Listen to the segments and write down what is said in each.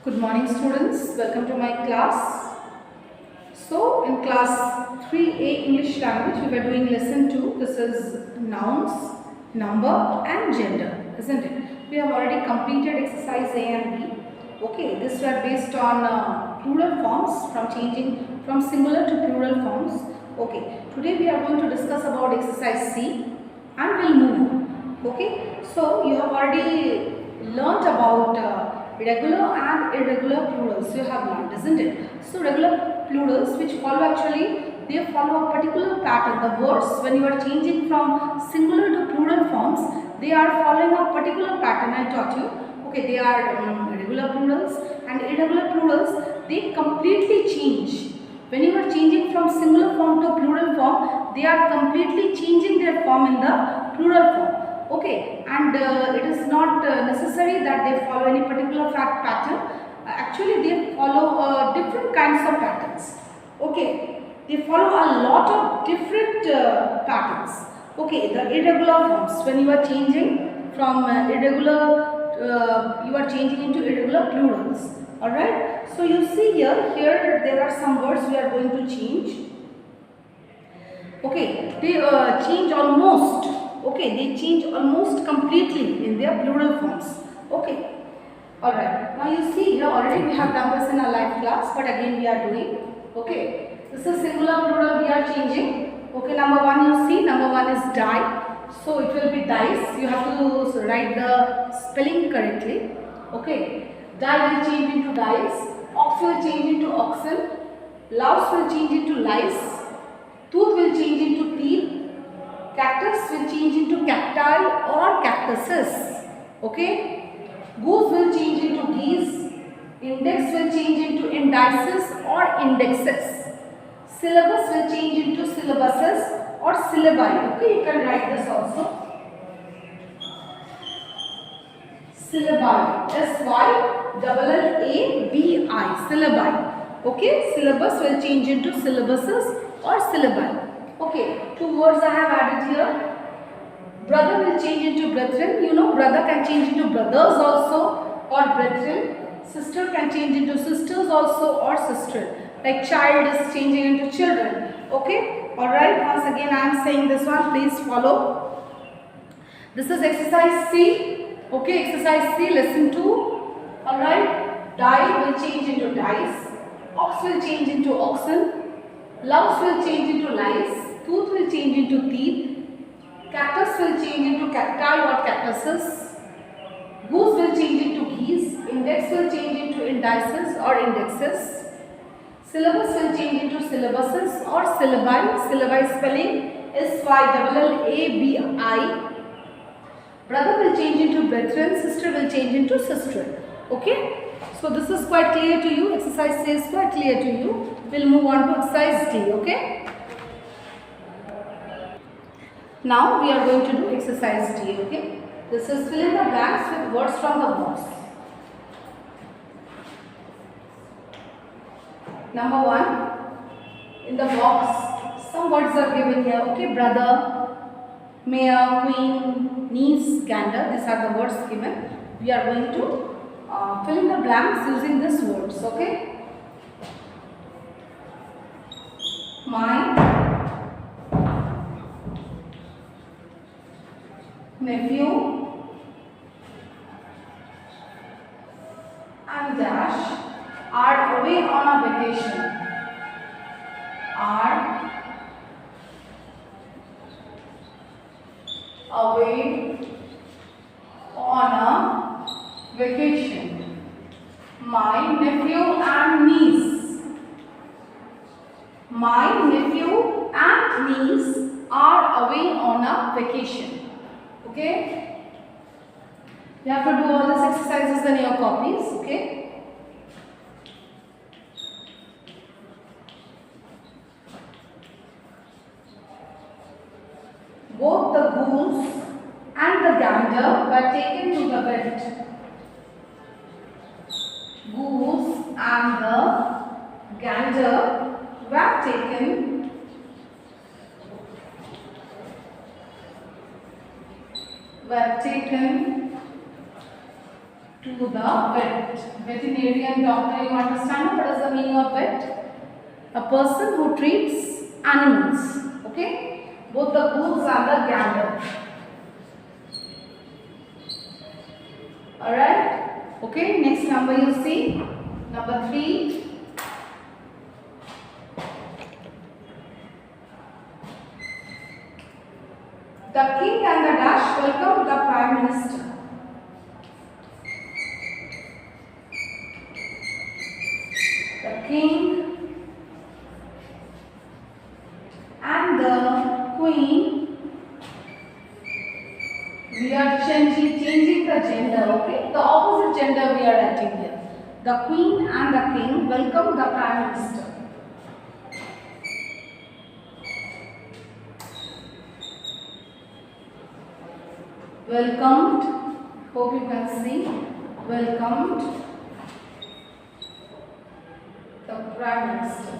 Good morning students, welcome to my class. So in class 3A English language we were doing lesson 2. This is nouns, number and gender, isn't it? We have already completed exercise A and B. Okay, this were based on plural forms, from changing from singular to plural forms. Okay, today we are going to discuss about exercise C and we'll move on. Okay, so you have already learnt about regular and irregular plurals. You have learned, isn't it? So regular plurals which follow actually, they follow a particular pattern. The words, when you are changing from singular to plural forms, they are following a particular pattern I taught you. Okay, they are regular plurals, and irregular plurals, they completely change. When you are changing from singular form to plural form, they are completely changing their form in the plural form. Okay, and it is not necessary that they follow any particular fact pattern. Actually, they follow different kinds of patterns. Okay, they follow a lot of different patterns. Okay, the irregular forms, when you are changing from you are changing into irregular plurals. Alright, so you see here there are some words we are going to change. Okay, they change almost. Okay, they change almost completely in their plural forms. Okay, alright. Now you see here already we have done this in our live class, but again we are doing. Okay, this is singular plural we are changing. Okay, number one you see, number one is die. So it will be dice. You have to write the spelling correctly. Okay, die will change into dice. Ox will change into oxen. Louse will change into lice. Tooth will change into teeth. Cactus will change into cacti or cactuses. Okay. Goose will change into geese. Index will change into indices or indexes. Syllabus will change into syllabuses or syllabi. Okay, you can write this also. Syllabi. S-Y-L-L-A-B-I. Syllabi. Okay, syllabus will change into syllabuses or syllabi. Okay, two words I have added here. Brother will change into brethren. You know, brother can change into brothers also or brethren. Sister can change into sisters also or sister. Like child is changing into children. Okay, alright. Once again I am saying this one. Please follow. This is exercise C. Okay, exercise C, lesson 2. Alright. Die will change into dice. Ox will change into oxen. Louse will change into lice. Tooth will change into teeth. Cactus will change into cacti or cactuses. Goose will change into geese. Index will change into indices or indexes. Syllabus will change into syllabuses or syllabi. Syllabi spelling S-Y-L-L-A-B-I. Brother will change into brethren. Sister will change into sister. Okay. So this is quite clear to you. Exercise C is quite clear to you. We'll move on to exercise D. Okay. Now we are going to do exercise D. Okay. This is fill in the blanks with words from the box. Number one, in the box, some words are given here. Okay, brother, mayor, queen, niece, gander. These are the words given. We are going to fill in the blanks using these words. Okay. My nephew and dash are away on a vacation. Are away on a vacation. My nephew and niece. My nephew and niece are away on a vacation. Okay? You have to do all these exercises in your copies. Okay? Both the goose and the gander were taken to the vet. Goose and the gander were taken to the vet. Veterinarian doctor, you understand what is the meaning of vet? A person who treats animals. Okay, both the goose and the gander. Alright. Okay, next number you see. Number 3. The king and the dash welcome the prime minister. The king and the queen. We are changing the gender, okay? The opposite gender we are writing here. The queen and the king welcome the prime minister. Welcomed, hope you can see, welcomed the prime minister.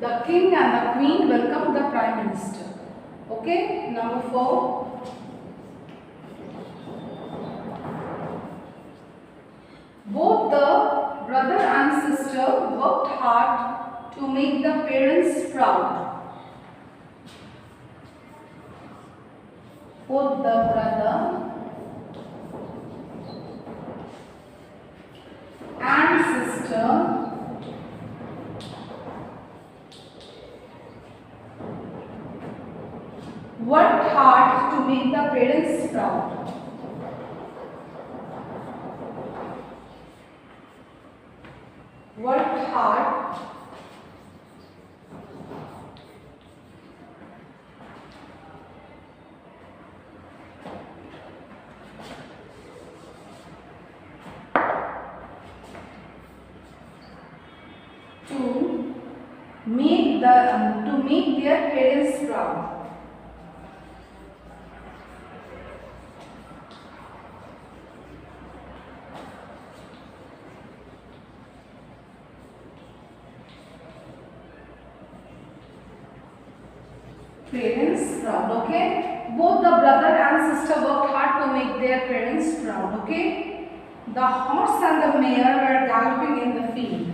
The king and the queen welcome the prime minister. Okay, number 4. Both the brother and sister worked hard to make the parents proud. Both the brother and sister worked hard to make the parents proud. Worked hard to make their parents proud. Parents proud, okay? Both the brother and sister worked hard to make their parents proud, okay? The horse and the mare were galloping in the field.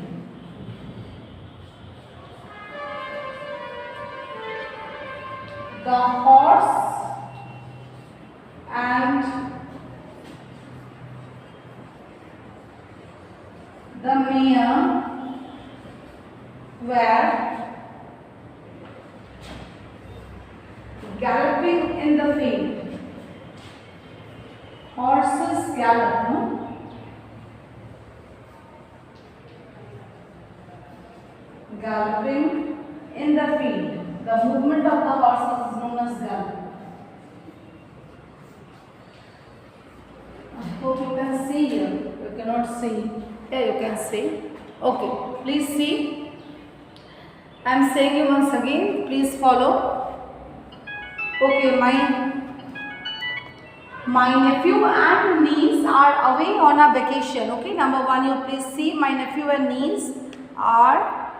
The horse and the mare were galloping in the field. Horses gallop, no? Galloping in the field. The movement of the horses is known as gallop. I hope you can see here. You cannot see. Here you can see. Okay, please see. I am saying you once again. Please follow. Okay, my nephew and niece are away on a vacation. Okay, number 1, you please see. My nephew and niece are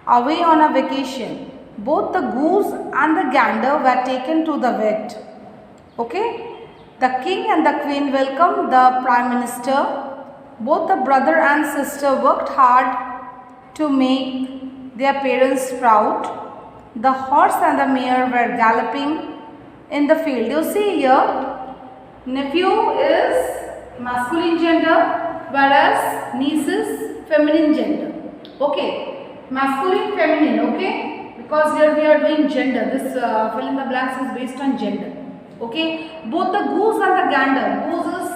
away on a vacation. Both the goose and the gander were taken to the vet. Okay, the king and the queen welcomed the prime minister. Both the brother and sister worked hard to make their parents proud. The horse and the mare were galloping in the field. You see here, nephew is masculine gender, whereas niece is feminine gender. Okay, masculine, feminine, okay, because here we are doing gender. This fill in the blanks is based on gender. Okay, both the goose and the gander. Goose is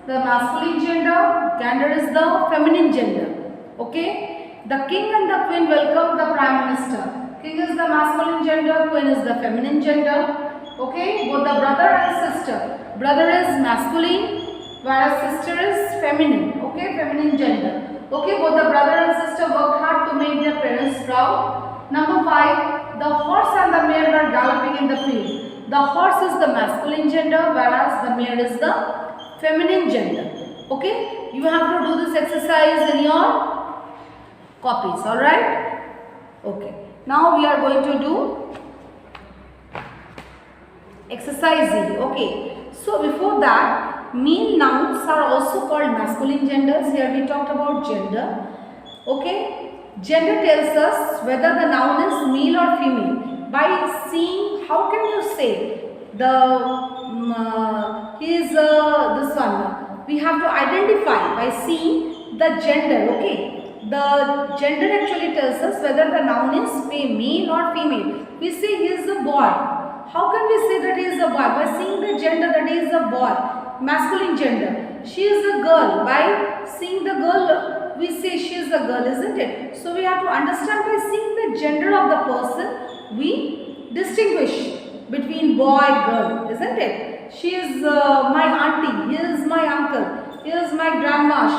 the masculine gender, gander is the feminine gender. Okay, the king and the queen welcome the prime minister. King is the masculine gender, queen is the feminine gender. Okay, both the brother and sister. Brother is masculine, whereas sister is feminine. Okay, feminine gender. Okay, both the brother and sister worked hard to make their parents proud. Number 5, the horse and the mare were galloping in the field. The horse is the masculine gender, whereas the mare is the feminine gender. Okay, you have to do this exercise in your copies. Alright? Okay. Now we are going to do exercise Z. Okay. So before that, male nouns are also called masculine genders. Here we talked about gender. Okay. Gender tells us whether the noun is male or female by seeing, how can you say he is this one. We have to identify by seeing the gender. Okay. The gender actually tells us whether the noun is male or female. We say he is a boy. How can we say that he is a boy? By seeing the gender, that he is a boy, masculine gender. She is a girl. By seeing the girl, we say she is a girl, isn't it? So we have to understand by seeing the gender of the person, we distinguish between boy, girl, isn't it? She is my auntie, he is my uncle, he is my grandma,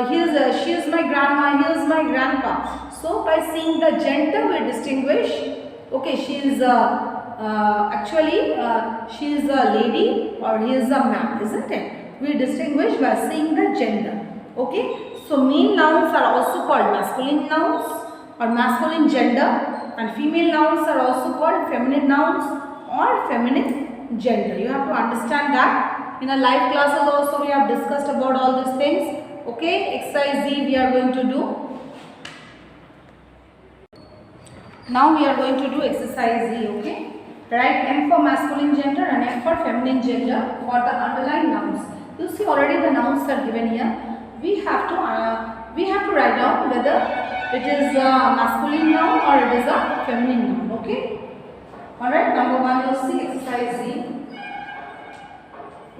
she is my grandma, he is my grandpa. So by seeing the gender, we distinguish. Okay, she is she is a lady or he is a man, isn't it? We distinguish by seeing the gender. Okay, so male nouns are also called masculine nouns or masculine gender, and female nouns are also called feminine nouns or feminine gender. You have to understand that. In our live classes also we have discussed about all these things. Okay, exercise Z we are going to do. Now we are going to do exercise Z. Okay, write M for masculine gender and F for feminine gender for the underlined nouns. You see already the nouns are given here. We have to write down whether it is a masculine noun or it is a feminine noun. Okay. All right. Number 1, you see exercise Z.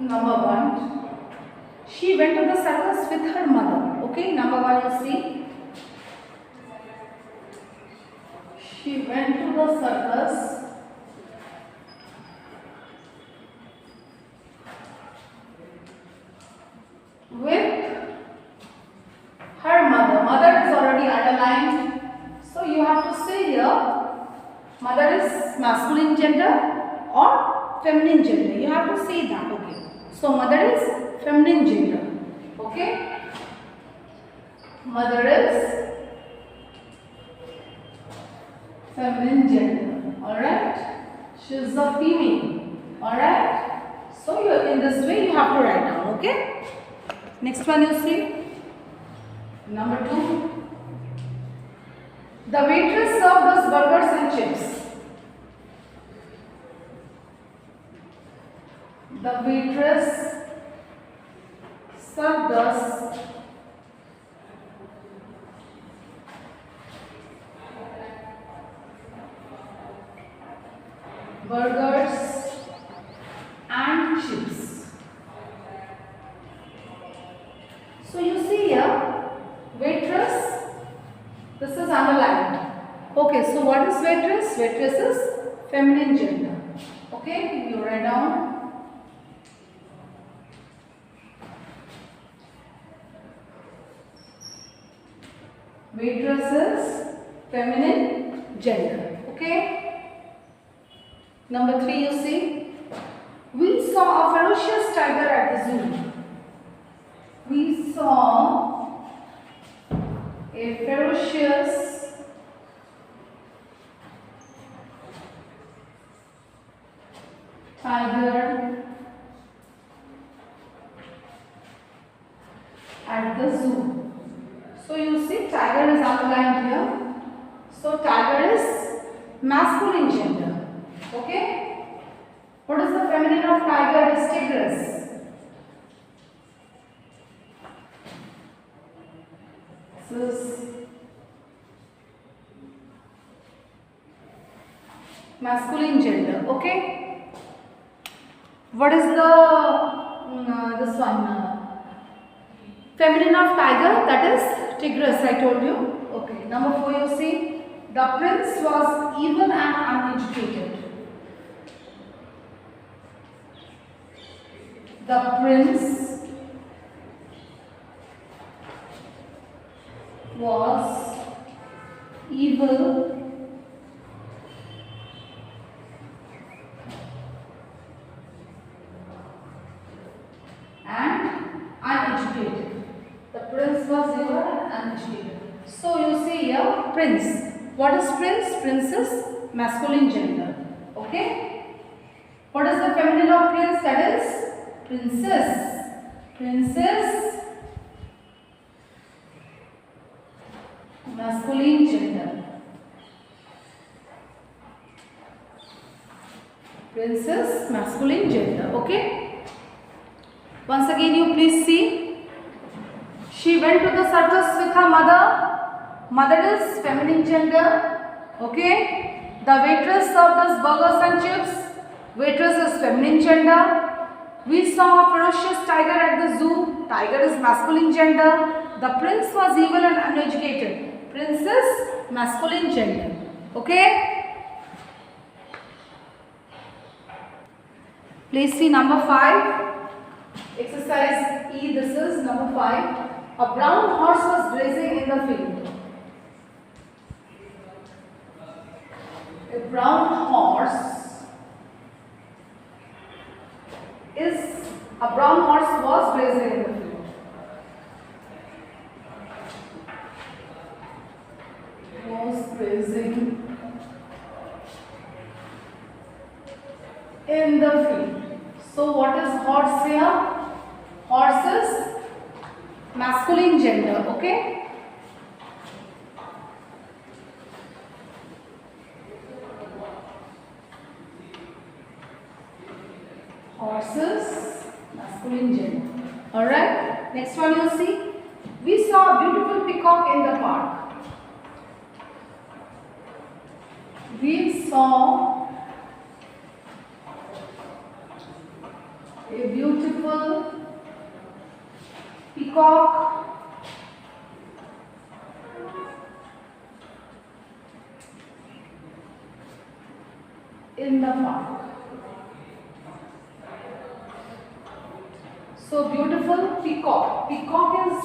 Number 1. She went to the circus with her mother. Okay. Number 1, you see. She went to the circus with her mother. Mother is already underlined. So you have to say here, mother is masculine gender or feminine gender. You have to say that. Okay. So mother is feminine gender. Okay. Mother is feminine gender. Alright. She is a female. Alright. So you in this way you have to write down. Okay. Next one you see. Number 2. The waitress served us burgers and chips. The waitress served us burgers and chips. So you see here, waitress, this is underlined. Okay, so what is waitress? Waitress is feminine gender. Okay, you write down. Waitress is feminine gender. Okay. Number 3, you see. We saw a ferocious tiger at the zoo. We saw a ferocious tiger at the zoo. So you see tiger is underlined here. So tiger is masculine gender. Okay. What is the feminine of tiger? Is tigress. This is masculine gender. Okay. What is the this one? Feminine of tiger, that is tigress, I told you. Okay. Number 4, you see. The prince was evil and uneducated. The prince was evil and uneducated. The prince was evil and uneducated. So you see here, prince. What is prince? Prince is masculine gender. Okay. What is the feminine of prince? That is princess. Princess, masculine gender. Princess, masculine gender. Okay. Once again, you please see. She went to the circus with her mother. Mother is feminine gender. Okay. The waitress served us burgers and chips. Waitress is feminine gender. We saw a ferocious tiger at the zoo. Tiger is masculine gender. The prince was evil and uneducated. Prince is masculine gender. Okay. Please see number 5. Exercise E. This is number 5. A brown horse was grazing in the field. A brown horse was grazing in the field. Was grazing in the field. So what is horse here? Horse is masculine gender. Okay. Horses, masculine gender. Alright. Next one you see. We saw a beautiful peacock in the park. We saw a beautiful peacock in the park. So beautiful peacock. Peacock is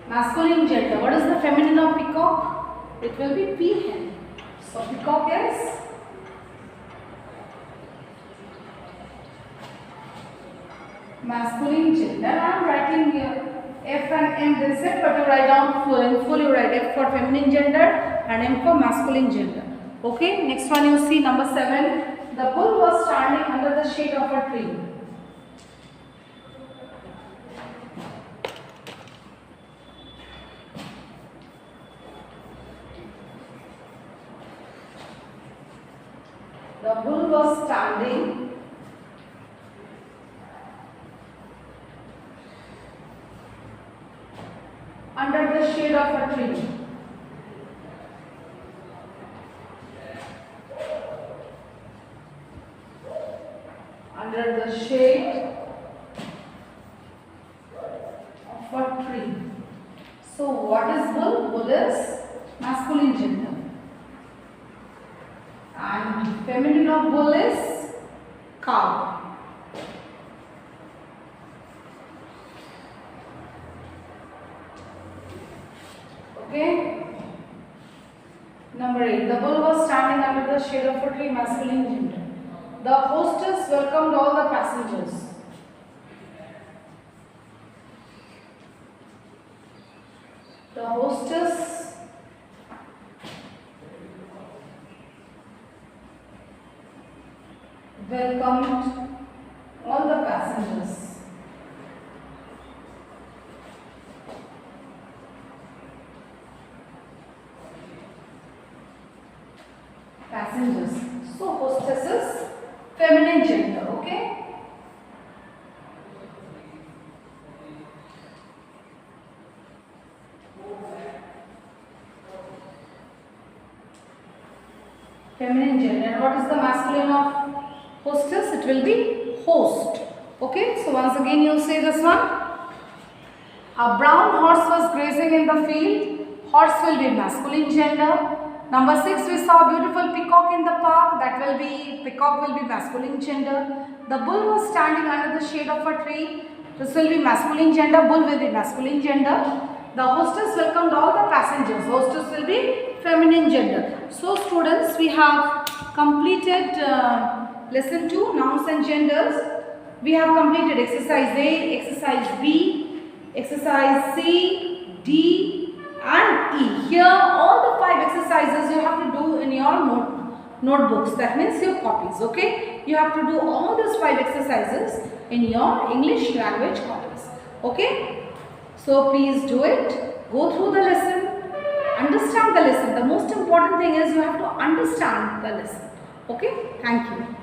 masculine gender. What is the feminine of peacock? It will be peahen. So peacock is masculine gender. I am writing here F and M they said, but you write down full. In full you write F for feminine gender and M for masculine gender. Okay. Next one you see number 7. The bull was standing under the shade of a tree. The bull was standing under the shade of a tree. Under the shade of a tree. So what is bull? Bull is masculine gender. And feminine of bull is cow. Okay. Number 8. The bull was standing under the shade of a tree, masculine gender. The hostess welcomed all the passengers. The hostess welcomed all the passengers. So hostess is feminine gender. Okay. Feminine gender. And what is the masculine of hostess? It will be host. Okay. So once again you say this one. A brown horse was grazing in the field. Horse will be masculine gender. Number 6, we saw a beautiful peacock in the park. That will be, peacock will be masculine gender. The bull was standing under the shade of a tree. This will be masculine gender. Bull will be masculine gender. The hostess welcomed all the passengers. Hostess will be feminine gender. So students, we have completed lesson 2, nouns and genders. We have completed exercise A, exercise B, exercise C, D and E. Here all the 5 exercises you have to do in your notebooks. That means your copies. Okay. You have to do all those 5 exercises in your English language copies. Okay. So please do it. Go through the lesson. Understand the lesson. The most important thing is you have to understand the lesson. Okay. Thank you.